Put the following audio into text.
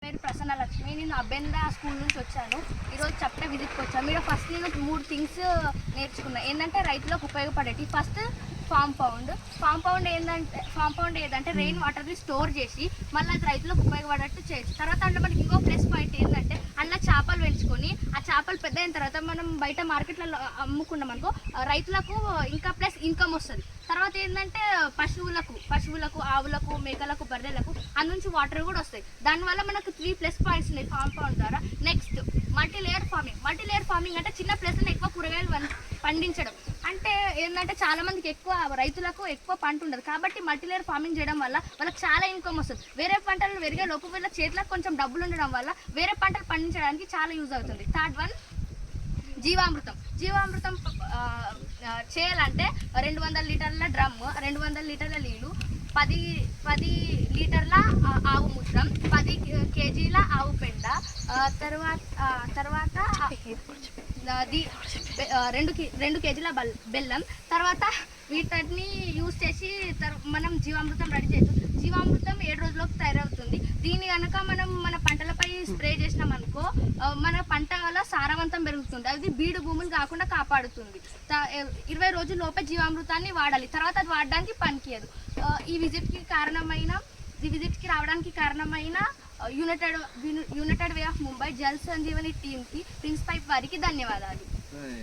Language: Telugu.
పేరు ప్రసన్న లక్ష్మి. నేను అబ్బెందా స్కూల్ నుంచి వచ్చాను. ఈరోజు చెప్తే విజిట్కి వచ్చాను. మీరు ఫస్ట్ నేను 3 థింగ్స్ నేర్చుకున్నా. ఏంటంటే రైతులకు ఉపయోగపడేటి. ఫస్ట్ ఫామ్ పౌండ్ ఏదంటే రెయిన్ వాటర్ని స్టోర్ చేసి మళ్ళీ అది రైతులకు ఉపయోగపడేట్టు చేయొచ్చు. తర్వాత అంటే మనకి ఇంకో ప్లస్ పాయింట్ ఏంటంటే అందులో చేపలు పెంచుకొని ఆ చేపలు పెద్ద అయిన తర్వాత మనం బయట మార్కెట్లలో అమ్ముకున్నాం అనుకో రైతులకు ఇంకా ప్లస్ ఇన్కమ్ వస్తుంది. తర్వాత ఏంటంటే పశువులకు ఆవులకు మేకలకు బర్రెలకు అందులోంచి వాటర్ కూడా వస్తాయి. దానివల్ల మనకు 3 ప్లస్ పాయింట్స్ ఉన్నాయి ఫామ్ పౌండ్ ద్వారా. నెక్స్ట్ మల్టీలేయర్ ఫార్మింగ్ అంటే చిన్న ప్లేస్లో ఎక్కువ కూరగాయలు పండించడం. అంటే ఏంటంటే చాలా మందికి రైతులకు ఎక్కువ పంట ఉండదు కాబట్టి మల్టీలేయర్ ఫార్మింగ్ చేయడం వల్ల వాళ్ళకి చాలా ఇన్కమ్ వస్తుంది. వేరే పంటలు పెరిగే లోపు వీళ్ళ చేతిలో కొంచెం డబ్బులు ఉండడం వల్ల వేరే పంటలు పండించడానికి చాలా యూజ్ అవుతుంది. థర్డ్ వన్ జీవామృతం చేయాలంటే 200 లీటర్ల డ్రమ్, 200 లీటర్ల నీళ్ళు, 10 లీటర్ల ఆవు మూత్రం, 10 కేజీల ఆవు పెండ, తర్వాత 2 కేజీల బెల్లం. తర్వాత వీటిని యూజ్ చేసి మనం జీవామృతం రెడీ చేయొచ్చు. జీవామృతం 7 రోజుల్లోకి తయారవుతుంది. దీన్ని కనుక మనం మన పంటలపై స్ప్రే చేసినాం అనుకో మన పంటలో సారవంతం పెరుగుతుంది. అది బీడు భూములు కాకుండా కాపాడుతుంది. 20 రోజుల లోపే జీవామృతాన్ని వాడాలి. తర్వాత అది వాడడానికి పనికియదు. ఈ విజిట్కి రావడానికి కారణమైన United way of Mumbai Jal Sanjeevani టీమ్కి ప్రిన్స్ పైప్ వారికి ధన్యవాదాలు.